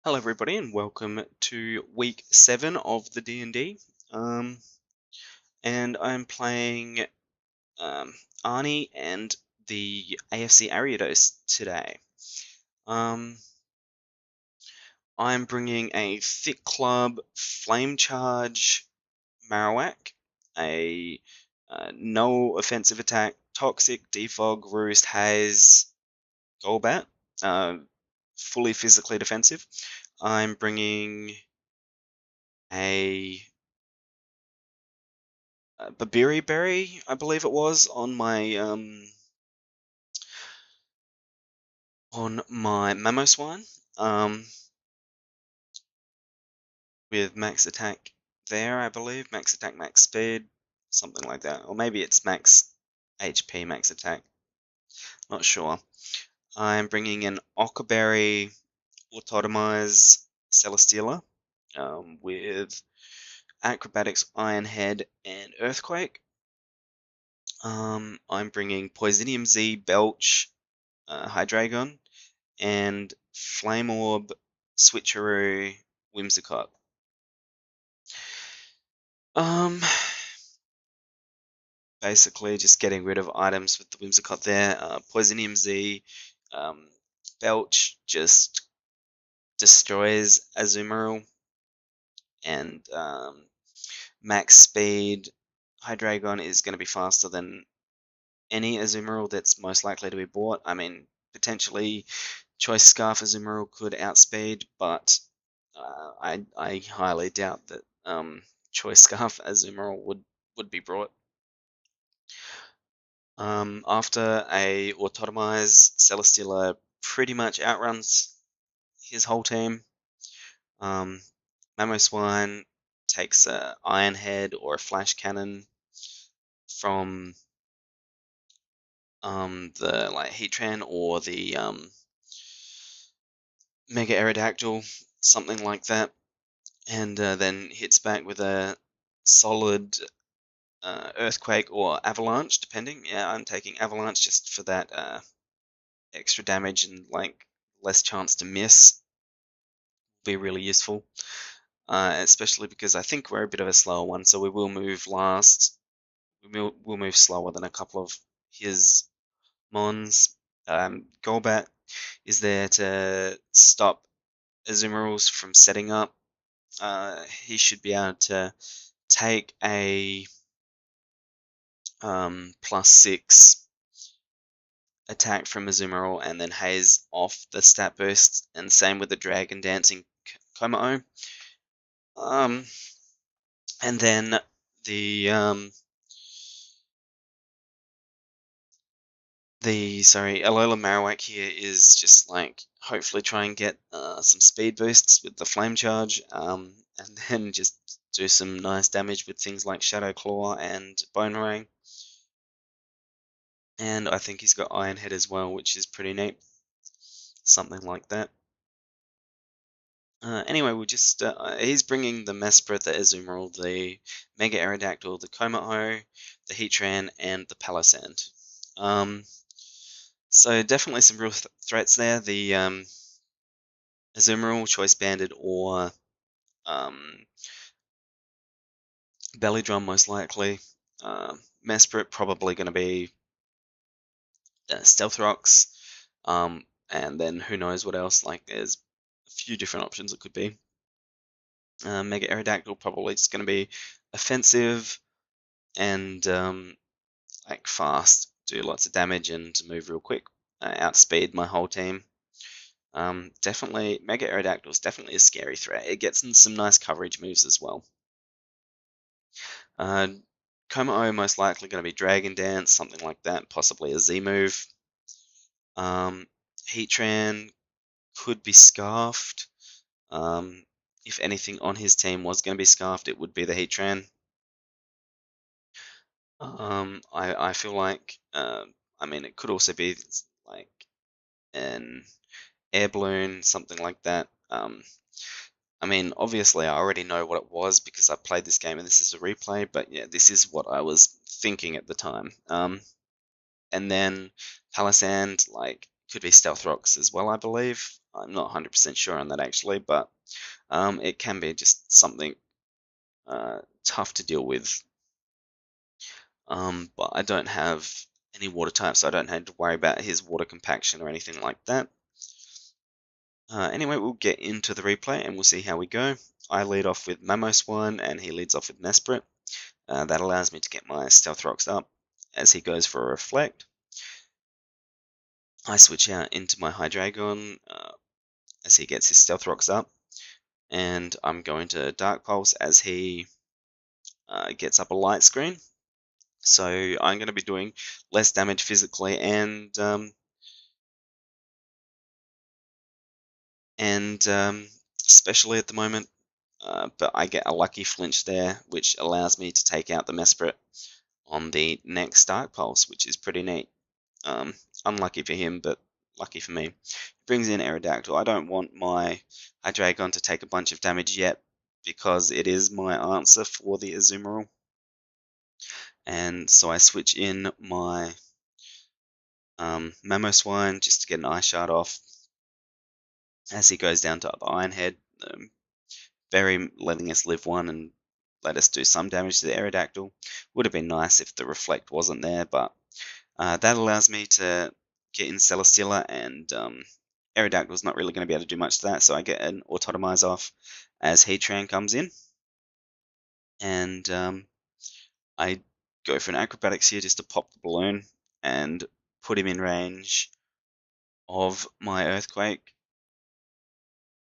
Hello everybody and welcome to week 7 of the D&D. And I'm playing Arnie and the AFC Ariados today. I'm bringing a Thick Club, Flame Charge, Marowak, a no offensive attack, Toxic, Defog, Roost, Haze, Golbat, fully physically defensive. I'm bringing a Babiri Berry, I believe it was, on my Mamoswine, with max attack there, I believe, max attack, max speed, something like that, or maybe it's max HP, max attack, not sure. I'm bringing an Ockerberry Autotomize Celesteela, with Acrobatics, Iron Head, and Earthquake. I'm bringing Poisonium Z, Belch, Hydreigon, and Flame Orb, Switcheroo, Whimsicott. Basically just getting rid of items with the Whimsicott there. Poisonium Z, Belch just destroys Azumarill, and max speed, Hydreigon is going to be faster than any Azumarill that's most likely to be bought. I mean, potentially Choice Scarf Azumarill could outspeed, but I highly doubt that Choice Scarf Azumarill would be brought. After a Autotomize, Celesteela pretty much outruns his whole team. Mamoswine takes a Iron Head or a Flash Cannon from the Heatran or the Mega Aerodactyl, something like that, and then hits back with a solid Earthquake or Avalanche, depending. Yeah, I'm taking Avalanche just for that extra damage and less chance to miss. Be really useful, especially because I think we're a bit of a slower one, so we will move last. We'll move slower than a couple of his mons. Golbat is there to stop Azumarils from setting up. He should be able to take a +6 attack from Azumarill and then haze off the stat burst, and same with the Dragon Dancing Komao. And then the Alola Marowak here is just hopefully try and get some speed boosts with the Flame Charge, and then just do some nice damage with things like Shadow Claw and Boomerang. And I think he's got Iron Head as well, which is pretty neat. Something like that. Anyway, we'll just he's bringing the Mesprit, the Azumarill, the Mega Aerodactyl, the Komao, the Heatran, and the Palossand. So definitely some real threats there. The Azumarill, Choice Banded, or Belly Drum most likely. Mesprit probably going to be Stealth Rocks, and then who knows what else. There's a few different options it could be. Mega Aerodactyl probably just going to be offensive and fast, do lots of damage and move real quick, outspeed my whole team. Definitely, Mega Aerodactyl is definitely a scary threat. It gets in some nice coverage moves as well. Komao most likely going to be Dragon Dance, something like that, possibly a Z move. Heatran could be Scarfed. If anything on his team was going to be Scarfed, it would be the Heatran. I feel like, I mean, it could also be an Air Balloon, something like that. I mean, obviously I already know what it was because I played this game and this is a replay, but yeah, this is what I was thinking at the time. And then Palossand, could be Stealth Rocks as well, I believe. I'm not 100% sure on that actually, but it can be just something tough to deal with. But I don't have any water types, so I don't have to worry about his water compaction or anything like that. Anyway, we'll get into the replay and we'll see how we go. I lead off with Mamoswine and he leads off with Mesprit. That allows me to get my Stealth Rocks up as he goes for a Reflect. I switch out into my Hydreigon as he gets his Stealth Rocks up, and I'm going to Dark Pulse as he gets up a Light Screen. So I'm going to be doing less damage physically and especially at the moment. But I get a lucky flinch there, which allows me to take out the Mesprit on the next Dark Pulse, which is pretty neat. Unlucky for him, but lucky for me. He brings in Aerodactyl. I don't want my Hydreigon to take a bunch of damage yet, because it is my answer for the Azumarill. And so I switch in my Mamoswine just to get an Ice Shard off as he goes down to the Iron Head. Very letting us live one and let us do some damage to the Aerodactyl. Would have been nice if the Reflect wasn't there, but that allows me to get in Celesteela, and Aerodactyl's not really going to be able to do much to that, so I get an Autotomize off as Heatran comes in. And I go for an Acrobatics here just to pop the balloon and put him in range of my Earthquake.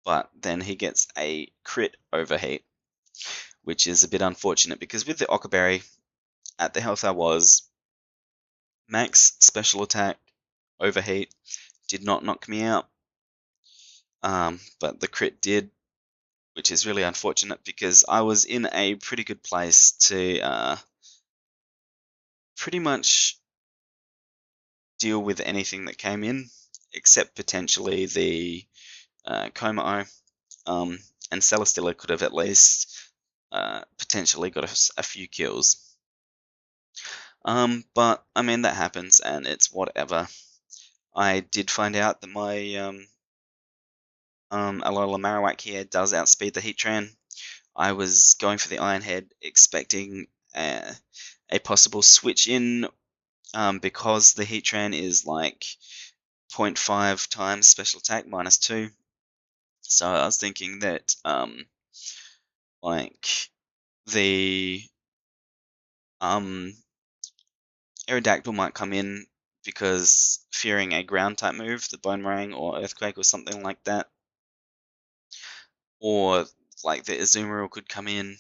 But then he gets a crit overheat, which is a bit unfortunate because with the Occa Berry, at the health I was, max special attack overheat did not knock me out, but the crit did, which is really unfortunate because I was in a pretty good place to pretty much deal with anything that came in, except potentially the Komao, and Celesteela could have at least potentially got a few kills. But I mean, that happens and it's whatever. I did find out that my Alola Marowak here does outspeed the Heatran. I was going for the Iron Head, expecting a possible switch in, because the Heatran is like 0.5 times special attack -2. So I was thinking that like the Aerodactyl might come in because fearing a ground type move, the Boomerang or Earthquake or something like that. Or like the Azumarill could come in,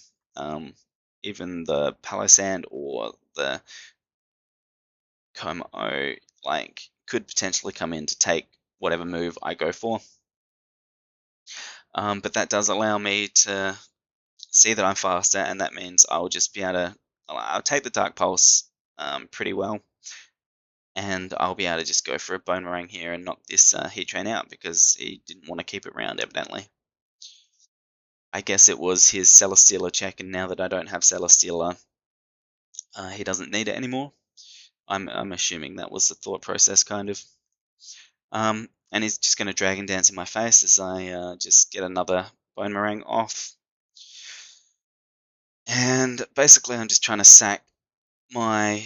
even the Palossand or the Komao like could potentially come in to take whatever move I go for. But that does allow me to see that I'm faster, and that means I'll just be able to, I'll take the Dark Pulse pretty well, and I'll be able to just go for a Boomerang here and knock this Heatran out because he didn't want to keep it around evidently. I guess it was his Celesteela check, and now that I don't have Celesteela, he doesn't need it anymore. I'm assuming that was the thought process, kind of. And he's just going to Dragon Dance in my face as I just get another Boomerang off. And basically I'm just trying to sack my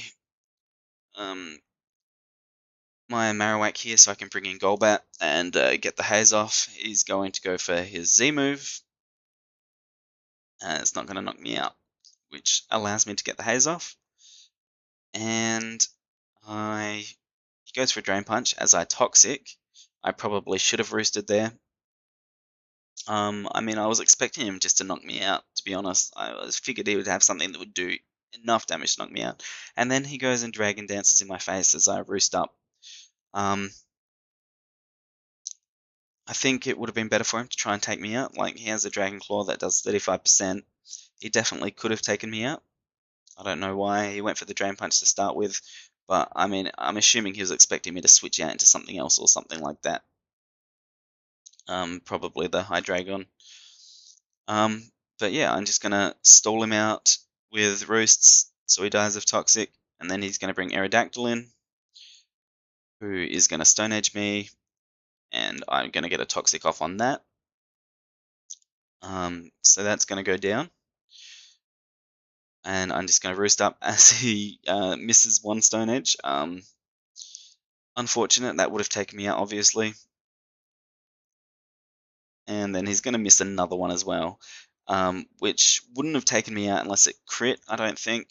my Marowak here so I can bring in Golbat and get the haze off. He's going to go for his Z move. It's not going to knock me out, which allows me to get the haze off. And he goes for a Drain Punch as I Toxic. I probably should have roosted there. I mean, I was expecting him just to knock me out, to be honest. I figured he would have something that would do enough damage to knock me out. And then he goes and Dragon Dances in my face as I roost up. I think it would have been better for him to try and take me out. Like, he has a Dragon Claw that does 35%. He definitely could have taken me out. I don't know why he went for the Drain Punch to start with, but I mean, I'm assuming he was expecting me to switch out into something else or something like that. Probably the Hydreigon. But yeah, I'm just going to stall him out with Roosts so he dies of Toxic, and then he's going to bring Aerodactyl in, who is going to Stone Edge me, and I'm going to get a toxic off on that. So that's going to go down, and I'm just going to roost up as he misses one stone edge. Unfortunate, that would have taken me out, obviously. And then he's going to miss another one as well, which wouldn't have taken me out unless it crit, I don't think.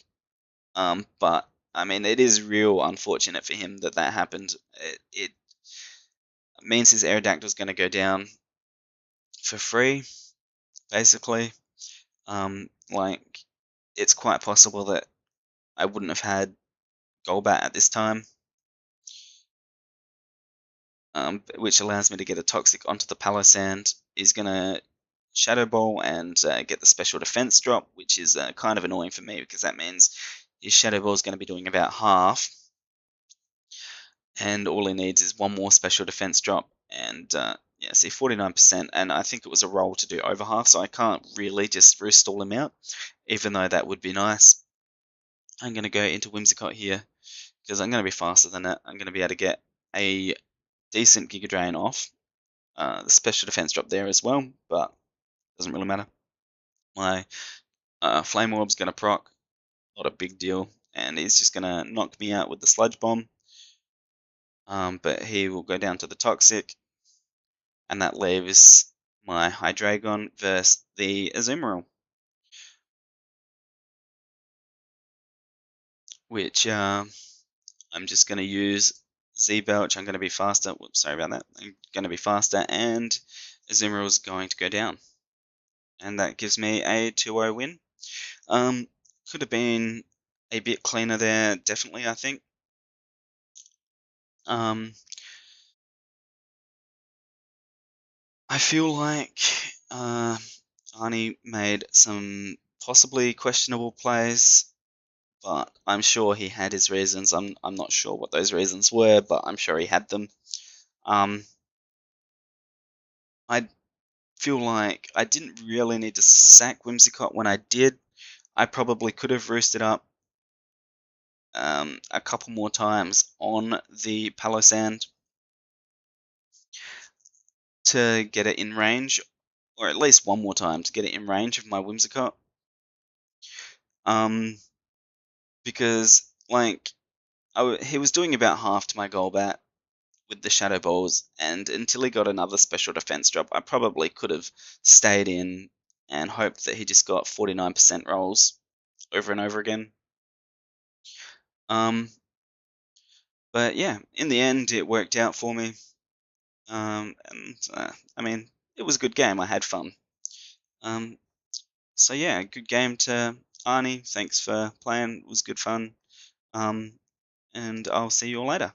But, I mean, it is real unfortunate for him that that happened. It means his Aerodactyl is going to go down for free, basically. Like, it's quite possible that I wouldn't have had Golbat at this time, which allows me to get a Toxic onto the Palossand. He's going to Shadow Ball and get the special defense drop, which is kind of annoying for me because that means his Shadow Ball is going to be doing about half, and all he needs is one more special defense drop, and yeah, see, 49%, and I think it was a roll to do over half, so I can't really just roost all him out, even though that would be nice. I'm going to go into Whimsicott here, because I'm going to be faster than it. I'm going to be able to get a decent Giga Drain off. The special defense drop there as well, but doesn't really matter. My Flame Orb's going to proc, not a big deal, and he's just going to knock me out with the Sludge Bomb. But he will go down to the Toxic, and that leaves my Hydreigon versus the Azumarill, which I'm just going to use Z-Belch. I'm going to be faster. Whoops, sorry about that. I'm going to be faster, and Azumarill is going to go down. And that gives me a 2-0 win. Could have been a bit cleaner there, definitely, I think. I feel like Arnie made some possibly questionable plays, but I'm sure he had his reasons. I'm not sure what those reasons were, but I'm sure he had them. I feel like I didn't really need to sack Whimsicott when I did. I probably could have roosted up a couple more times on the Palossand to get it in range, or at least one more time to get it in range of my Whimsicott. Because, like, he was doing about half to my Golbat with the Shadow Balls, and until he got another special defense drop, I probably could have stayed in and hoped that he just got 49% rolls over and over again. But yeah, in the end, it worked out for me. And I mean, it was a good game. I had fun. So yeah, good game to Arnie. Thanks for playing. It was good fun. And I'll see you all later.